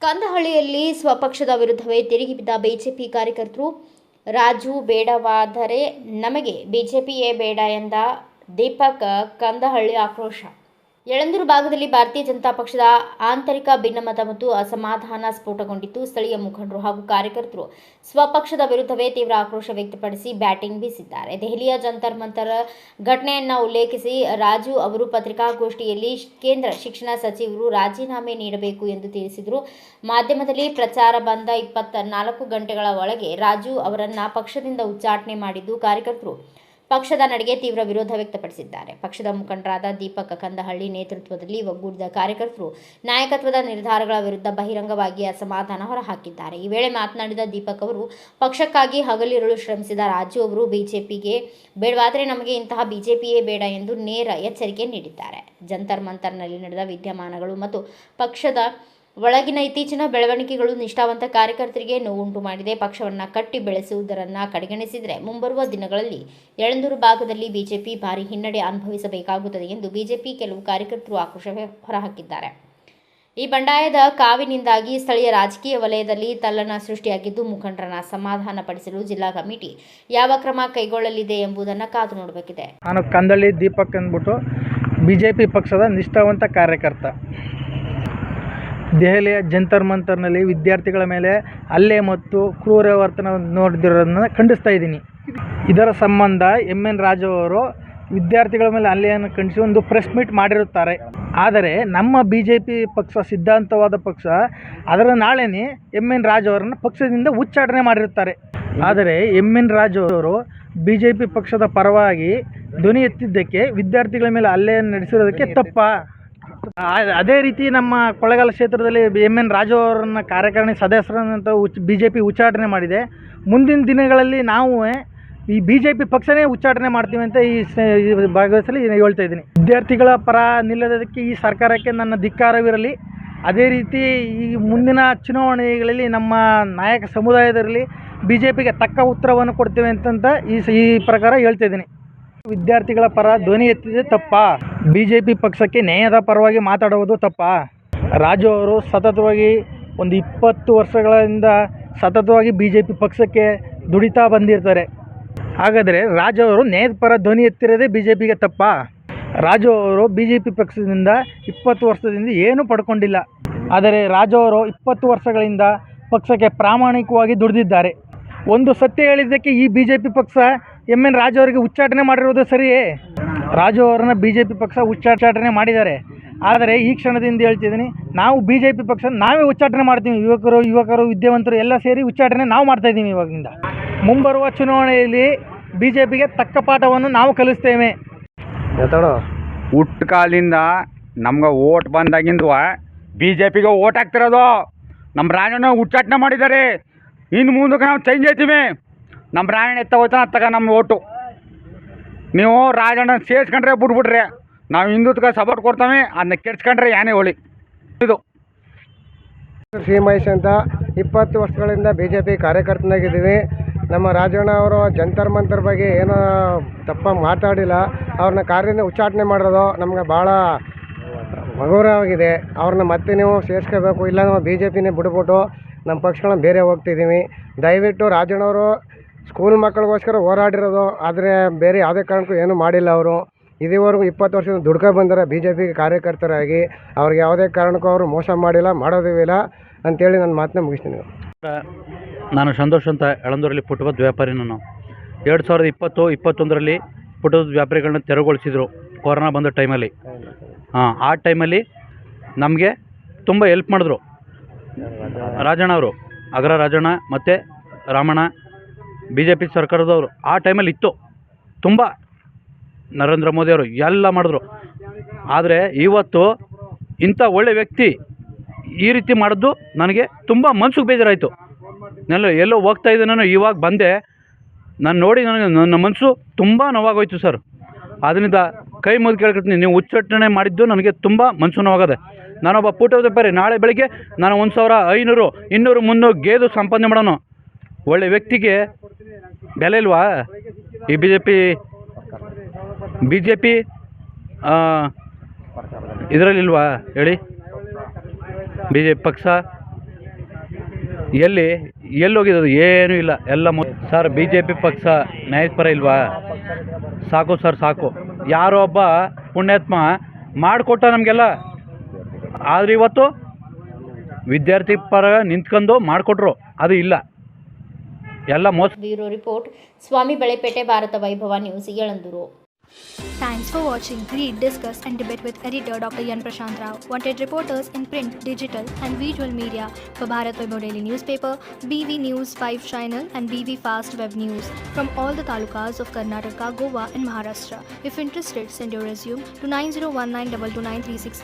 ಕಂದಹಳ್ಳಿಯಲ್ಲಿ ಸ್ವಪಕ್ಷದ ವಿರುದ್ಧವೇ ತಿರುಗಿಬಿದ್ದ ಬಿಜೆಪಿ ಕಾರ್ಯಕರ್ತರು. ರಾಜು ಬೇಡವಾದರೆ ನಮಗೆ ಬಿಜೆಪಿಯೇ ಬೇಡ ಎಂದ ದೀಪಕ್ ಕಂದಹಳ್ಳಿ ಆಕ್ರೋಶ. ಯಳಂದೂರು ಭಾಗದಲ್ಲಿ ಭಾರತೀಯ ಜನತಾ ಪಕ್ಷದ ಆಂತರಿಕ ಭಿನ್ನಮತ ಮತ್ತು ಅಸಮಾಧಾನ ಸ್ಫೋಟಗೊಂಡಿದ್ದು, ಸ್ಥಳೀಯ ಮುಖಂಡರು ಹಾಗೂ ಕಾರ್ಯಕರ್ತರು ಸ್ವಪಕ್ಷದ ವಿರುದ್ಧವೇ ತೀವ್ರ ಆಕ್ರೋಶ ವ್ಯಕ್ತಪಡಿಸಿ ಬ್ಯಾಟಿಂಗ್ ಬೀಸಿದ್ದಾರೆ. ದೆಹಲಿಯ ಜಂತರ್ ಮಂತರ್ ಘಟನೆಯನ್ನು ಉಲ್ಲೇಖಿಸಿ ರಾಜು ಅವರು ಪತ್ರಿಕಾಗೋಷ್ಠಿಯಲ್ಲಿ ಕೇಂದ್ರ ಶಿಕ್ಷಣ ಸಚಿವರು ರಾಜೀನಾಮೆ ನೀಡಬೇಕು ಎಂದು ತಿಳಿಸಿದರು. ಮಾಧ್ಯಮದಲ್ಲಿ ಪ್ರಚಾರ ಬಂದ 24 ಗಂಟೆಗಳ ಒಳಗೆ ರಾಜು ಅವರನ್ನು ಪಕ್ಷದಿಂದ ಉಚ್ಚಾಟನೆ ಮಾಡಿದ್ದು, ಕಾರ್ಯಕರ್ತರು ಪಕ್ಷದ ನಡೆಗೆ ತೀವ್ರ ವಿರೋಧ ವ್ಯಕ್ತಪಡಿಸಿದ್ದಾರೆ. ಪಕ್ಷದ ಮುಖಂಡರಾದ ದೀಪಕ್ ಕಂದಹಳ್ಳಿ ನೇತೃತ್ವದಲ್ಲಿ ಒಗ್ಗೂಡಿದ ಕಾರ್ಯಕರ್ತರು ನಾಯಕತ್ವದ ನಿರ್ಧಾರಗಳ ವಿರುದ್ಧ ಬಹಿರಂಗವಾಗಿ ಅಸಮಾಧಾನ ಹೊರಹಾಕಿದ್ದಾರೆ. ಈ ವೇಳೆ ಮಾತನಾಡಿದ ದೀಪಕ್ ಅವರು, ಪಕ್ಷಕ್ಕಾಗಿ ಹಗಲಿರುಳು ಶ್ರಮಿಸಿದ ರಾಜು ಅವರು ಬಿಜೆಪಿಗೆ ಬೇಡವಾದರೆ ನಮಗೆ ಇಂತಹ ಬಿಜೆಪಿಯೇ ಬೇಡ ಎಂದು ನೇರ ಎಚ್ಚರಿಕೆ ನೀಡಿದ್ದಾರೆ. ಜಂತರ್ ಮಂತರ್ನಲ್ಲಿ ನಡೆದ ವಿದ್ಯಮಾನಗಳು ಮತ್ತು ಪಕ್ಷದ ಒಳಗಿನ ಇತ್ತೀಚಿನ ಬೆಳವಣಿಗೆಗಳು ನಿಷ್ಠಾವಂತ ಕಾರ್ಯಕರ್ತರಿಗೆ ನೋವುಂಟು ಮಾಡಿದೆ. ಪಕ್ಷವನ್ನು ಕಟ್ಟಿ ಬೆಳೆಸುವುದನ್ನು ಕಡೆಗಣಿಸಿದರೆ ಮುಂಬರುವ ದಿನಗಳಲ್ಲಿ ಯಳಂದೂರು ಭಾಗದಲ್ಲಿ ಬಿಜೆಪಿ ಭಾರಿ ಹಿನ್ನಡೆ ಅನುಭವಿಸಬೇಕಾಗುತ್ತದೆ ಎಂದು ಬಿಜೆಪಿ ಕೆಲವು ಕಾರ್ಯಕರ್ತರು ಆಕ್ರೋಶ ಹೊರಹಾಕಿದ್ದಾರೆ. ಈ ಬಂಡಾಯದ ಕಾವಿನಿಂದಾಗಿ ಸ್ಥಳೀಯ ರಾಜಕೀಯ ವಲಯದಲ್ಲಿ ತಲ್ಲಣ ಸೃಷ್ಟಿಯಾಗಿದ್ದು, ಮುಖಂಡರನ್ನು ಸಮಾಧಾನಪಡಿಸಲು ಜಿಲ್ಲಾ ಕಮಿಟಿ ಯಾವ ಕ್ರಮ ಕೈಗೊಳ್ಳಲಿದೆ ಎಂಬುದನ್ನು ಕಾದು ನೋಡಬೇಕಿದೆ. ನಾನು ಕಂದಳ್ಳಿ ದೀಪಕ್ ಅಂದ್ಬಿಟ್ಟು ಬಿಜೆಪಿ ಪಕ್ಷದ ನಿಷ್ಠಾವಂತ ಕಾರ್ಯಕರ್ತ. ದೆಹಲಿಯ ಜಂತರ್ ಮಂತರ್ನಲ್ಲಿ ವಿದ್ಯಾರ್ಥಿಗಳ ಮೇಲೆ ಹಲ್ಲೆ ಮತ್ತು ಕ್ರೂರ ವರ್ತನೆ ನೋಡಿದಿರೋದನ್ನು ಖಂಡಿಸ್ತಾ ಇದ್ದೀನಿ. ಇದರ ಸಂಬಂಧ ಎನ್ ರಾಜು ಅವರು ವಿದ್ಯಾರ್ಥಿಗಳ ಮೇಲೆ ಹಲ್ಲೆಯನ್ನು ಖಂಡಿಸಿ ಒಂದು ಪ್ರೆಸ್ ಮೀಟ್ ಮಾಡಿರುತ್ತಾರೆ. ಆದರೆ ನಮ್ಮ ಬಿಜೆಪಿ ಪಕ್ಷ ಸಿದ್ಧಾಂತವಾದ ಪಕ್ಷ ಅದರ ನಾಳೆನೇ ಎನ್ ರಾಜು ಅವರನ್ನು ಪಕ್ಷದಿಂದ ಉಚ್ಚಾಟನೆ ಮಾಡಿರುತ್ತಾರೆ. ಆದರೆ ಎನ್ ರಾಜು ಅವರು ಬಿಜೆಪಿ ಪಕ್ಷದ ಪರವಾಗಿ ಧ್ವನಿ ಎತ್ತಿದ್ದಕ್ಕೆ ವಿದ್ಯಾರ್ಥಿಗಳ ಮೇಲೆ ಹಲ್ಲೆಯನ್ನು ನಡೆಸಿರೋದಕ್ಕೆ ತಪ್ಪಾ? ಅದೇ ರೀತಿ ನಮ್ಮ ಕೊಳ್ಳೇಗಾಲ ಕ್ಷೇತ್ರದಲ್ಲಿ ಎನ್ ರಾಜು ಅವರನ್ನು ಕಾರ್ಯಕಾರಿಣಿ ಸದಸ್ಯರನ್ನಂತ ಬಿಜೆಪಿ ಉಚ್ಚಾಟನೆ ಮಾಡಿದೆ. ಮುಂದಿನ ದಿನಗಳಲ್ಲಿ ನಾವು ಈ ಬಿಜೆಪಿ ಪಕ್ಷನೇ ಉಚ್ಚಾಟನೆ ಮಾಡ್ತೀವಿ ಅಂತ ಈ ಭಾಗದಲ್ಲಿ ಹೇಳ್ತಾ ಇದ್ದೀನಿ. ವಿದ್ಯಾರ್ಥಿಗಳ ಪರ ನಿಲ್ಲೋದಕ್ಕೆ ಈ ಸರ್ಕಾರಕ್ಕೆ ನನ್ನ ಧಿಕ್ಕಾರವಿರಲಿ. ಅದೇ ರೀತಿ ಈ ಮುಂದಿನ ಚುನಾವಣೆಗಳಲ್ಲಿ ನಮ್ಮ ನಾಯಕ ಸಮುದಾಯದಲ್ಲಿ ಬಿಜೆಪಿಗೆ ತಕ್ಕ ಉತ್ತರವನ್ನು ಕೊಡ್ತೇವೆ ಅಂತ ಈ ಪ್ರಕಾರ ಹೇಳ್ತಾ ಇದ್ದೀನಿ. ವಿದ್ಯಾರ್ಥಿಗಳ ಪರ ಧ್ವನಿ ಎತ್ತಿದೆ ತಪ್ಪಾ? ಬಿಜೆಪಿ ಪಕ್ಷಕ್ಕೆ ನ್ಯಾಯದ ಪರವಾಗಿ ಮಾತಾಡುವುದು ತಪ್ಪಾ? ರಾಜು ಅವರು ಸತತವಾಗಿ ಒಂದು 20 ವರ್ಷಗಳಿಂದ ಸತತವಾಗಿ ಬಿಜೆಪಿ ಪಕ್ಷಕ್ಕೆ ದುಡಿತಾ ಬಂದಿರ್ತಾರೆ. ಹಾಗಾದರೆ ರಾಜು ಅವರು ನ್ಯಾಯದ ಪರ ಧ್ವನಿ ಎತ್ತಿರೋದೇ ಬಿಜೆಪಿಗೆ ತಪ್ಪಾ? ರಾಜು ಅವರು ಬಿಜೆಪಿ ಪಕ್ಷದಿಂದ 20 ವರ್ಷದಿಂದ ಏನೂ ಪಡ್ಕೊಂಡಿಲ್ಲ. ಆದರೆ ರಾಜು ಅವರು 20 ವರ್ಷಗಳಿಂದ ಪಕ್ಷಕ್ಕೆ ಪ್ರಾಮಾಣಿಕವಾಗಿ ದುಡಿದಿದ್ದಾರೆ. ಒಂದು ಸತ್ಯ ಹೇಳಿದ್ದಕ್ಕೆ ಈ ಬಿಜೆಪಿ ಪಕ್ಷ ಎನ್ ರಾಜು ಅವರಿಗೆ ಉಚ್ಚಾಟನೆ ಮಾಡಿರುವುದು ಸರಿಯೇ? ರಾಜು ಅವರನ್ನು ಬಿಜೆಪಿ ಪಕ್ಷ ಉಚ್ಚಾಟನೆ ಮಾಡಿದ್ದಾರೆ. ಆದರೆ ಈ ಕ್ಷಣದಿಂದ ಹೇಳ್ತಿದ್ದೀನಿ, ನಾವು ಬಿಜೆಪಿ ಪಕ್ಷ ನಾವೇ ಉಚ್ಚಾಟನೆ ಮಾಡ್ತೀವಿ. ಯುವಕರು ವಿದ್ಯಾವಂತರು ಎಲ್ಲ ಸೇರಿ ಉಚ್ಚಾಟನೆ ನಾವು ಮಾಡ್ತಾಯಿದ್ದೀವಿ. ಇವಾಗಿಂದ ಮುಂಬರುವ ಚುನಾವಣೆಯಲ್ಲಿ ಬಿಜೆಪಿಗೆ ತಕ್ಕ ಪಾಠವನ್ನು ನಾವು ಕಲಿಸ್ತೇವೆ. ಹುಟ್ಟು ಕಾಲಿಂದ ನಮ್ಗೆ ಓಟ್ ಬಂದಾಗಿಂದ ಬಿಜೆಪಿಗೆ ಓಟ್ ಹಾಕ್ತಿರೋದು. ನಮ್ಮ ರಾಜಣ್ಣ ಉಚ್ಚಾಟನೆ ಮಾಡಿದ್ದಾರೆ. ಇನ್ನು ಮುಂದಕ್ಕೆ ನಾವು ಚೇಂಜ್ ಆಯ್ತೀವಿ. ನಮ್ಮ ರಾಯಣ್ಣ ಎತ್ತ ಹೋಯ್ತಾನ ಅತ್ತಾಗ ನಮ್ಮ ಓಟು. ನೀವು ರಾಜಣ್ಣ ಸೇರಿಸ್ಕೊಂಡ್ರೆ ಬಿಟ್ಬಿಟ್ರೆ ನಾವು ಹಿಂದುತ್ಗೆ ಸಪೋರ್ಟ್ ಕೊಡ್ತೀವಿ. ಅದನ್ನ ಕೆಡ್ಸ್ಕೊಂಡ್ರೆ ಏನೇ ಹೋಳಿ. ಇದು ಶ್ರೀ ಮಹೇಶ್ ಅಂತ 20 ವರ್ಷಗಳಿಂದ ಬಿಜೆಪಿ ಕಾರ್ಯಕರ್ತನಾಗಿದ್ದೀವಿ. ನಮ್ಮ ರಾಜಣ್ಣ ಅವರು ಜಂತರ್ ಮಂತರ್ ಬಗ್ಗೆ ಏನೋ ತಪ್ಪಾಗಿ ಮಾತಾಡಿಲ್ಲ. ಅವ್ರನ್ನ ಕಾರ್ಯದಿಂದ ಉಚ್ಚಾಟನೆ ಮಾಡೋದು ನಮಗೆ ಭಾಳ ಮಗುರವಾಗಿದೆ. ಅವ್ರನ್ನ ಮತ್ತೆ ನೀವು ಸೇರಿಸ್ಕೋಬೇಕು. ಇಲ್ಲ ನಾವು ಬಿಜೆಪಿನೇ ಬಿಟ್ಬಿಟ್ಟು ನಮ್ಮ ಪಕ್ಷಗಳನ್ನ ಬೇರೆ ಹೋಗ್ತಿದ್ದೀವಿ. ದಯವಿಟ್ಟು ರಾಜಣ್ಣವರು ಸ್ಕೂಲ್ ಮಕ್ಕಳಿಗೋಸ್ಕರ ಹೋರಾಡಿರೋದು, ಆದರೆ ಬೇರೆ ಯಾವುದೇ ಕಾರಣಕ್ಕೂ ಏನೂ ಮಾಡಿಲ್ಲ. ಅವರು ಇದುವರೆಗೂ 20 ವರ್ಷದಿಂದ ದುಡ್ಕೊ ಬಂದರೆ ಬಿಜೆಪಿ ಕಾರ್ಯಕರ್ತರಾಗಿ. ಅವ್ರಿಗೆ ಯಾವುದೇ ಕಾರಣಕ್ಕೂ ಅವರು ಮೋಸ ಮಾಡಿಲ್ಲ, ಮಾಡೋದೂ ಇಲ್ಲ ಅಂತೇಳಿ ನನ್ನ ಮಾತನ್ನ ಮುಗಿಸ್ತೀನಿ. ನಾನು ಸಂತೋಷ್ ಅಂತ ಯಳಂದೂರಲ್ಲಿ ಪುಟ್ಟಬದ್ ವ್ಯಾಪಾರಿ. ನಾನು 2020-21ರಲ್ಲಿ ಪುಟ್ಟಬದ್ ವ್ಯಾಪಾರಿಗಳನ್ನ ತೆರವುಗೊಳಿಸಿದರು ಕೊರೋನಾ ಬಂದ ಟೈಮಲ್ಲಿ. ಆ ಟೈಮಲ್ಲಿ ನಮಗೆ ತುಂಬ ಹೆಲ್ಪ್ ಮಾಡಿದ್ರು ರಾಜಣ್ಣ ಅವರು, ಅಗ್ರ ರಾಜಣ್ಣ ಮತ್ತು ರಾಮಣ್ಣ, ಬಿಜೆಪಿ ಸರ್ಕಾರದವರು. ಆ ಟೈಮಲ್ಲಿ ಇತ್ತು ತುಂಬ. ನರೇಂದ್ರ ಮೋದಿಯವರು ಎಲ್ಲ ಮಾಡಿದ್ರು. ಆದರೆ ಇವತ್ತು ಇಂಥ ಒಳ್ಳೆ ವ್ಯಕ್ತಿ ಈ ರೀತಿ ಮಾಡಿದ್ದು ನನಗೆ ತುಂಬ ಮನ್ಸಿಗೆ ಬೇಜಾರಾಯಿತು. ಎಲ್ಲೋ ಹೋಗ್ತಾ ಇದ್ದೆ ನಾನು, ಇವಾಗ ಬಂದೆ. ನಾನು ನೋಡಿ ನನ್ನ ಮನಸ್ಸು ತುಂಬ ನೋವಾಗೋಯ್ತು ಸರ್. ಅದರಿಂದ ಕೈ ಮುಗಿದು ಕೇಳ್ಕೊಳ್ತೀನಿ, ನೀವು ಉಚ್ಚಾಟನೆ ಮಾಡಿದ್ದು ನನಗೆ ತುಂಬ ಮನಸ್ಸು ನೋವಾಗದೆ. ನಾನೊಬ್ಬ ಪುಟ್ಟ ವ್ಯಾಪಾರಿ. ನಾಳೆ ಬೆಳಗ್ಗೆ ನಾನು 1,000, 500, 200, 300 ಗೇದು ಸಂಪಾದನೆ ಮಾಡೋಣ. ಒಳ್ಳೆ ವ್ಯಕ್ತಿಗೆ ಬೆಲೆ ಇಲ್ವಾ? ಈ ಬಿ ಜೆ ಪಿ ಇದರಲ್ಲಿಲ್ವಾ ಹೇಳಿ? ಬಿ ಜೆ ಪಿ ಪಕ್ಷ ಎಲ್ಲಿ ಹೋಗಿದ್ದು ಏನೂ ಇಲ್ಲ ಎಲ್ಲ ಸರ್ ಬಿ ಜೆ ಪಿ ಪಕ್ಷ ನ್ಯಾಯದ ಪರ ಇಲ್ವಾ? ಸಾಕು ಸರ್ ಸಾಕು. ಯಾರೋ ಒಬ್ಬ ಪುಣ್ಯಾತ್ಮ ಮಾಡಿಕೊಟ್ಟ ನಮಗೆಲ್ಲ. ಆದರೆ ಇವತ್ತು ವಿದ್ಯಾರ್ಥಿ ಪರ ನಿಂತ್ಕೊಂಡು ಮಾಡಿಕೊಟ್ರು, ಅದು ಇಲ್ಲ, ಎಲ್ಲ ಮೋಸ. ಬ್ಯೂರೋ ರಿಪೋರ್ಟ್, ಸ್ವಾಮಿ ಬಳೆಪೇಟೆ, ಭಾರತ ವೈಭವ news, Yelandur. Thanks for watching. Read, discuss and debate with editor Dr. Yan Prashant Rao. Wanted reporters in print, digital and visual media for Bharat Vaibhav Daily Newspaper, BV News 5 Channel and BV Fast Web News from all the talukas of Karnataka, Goa and Maharashtra. If interested, send your resume to 9019229369.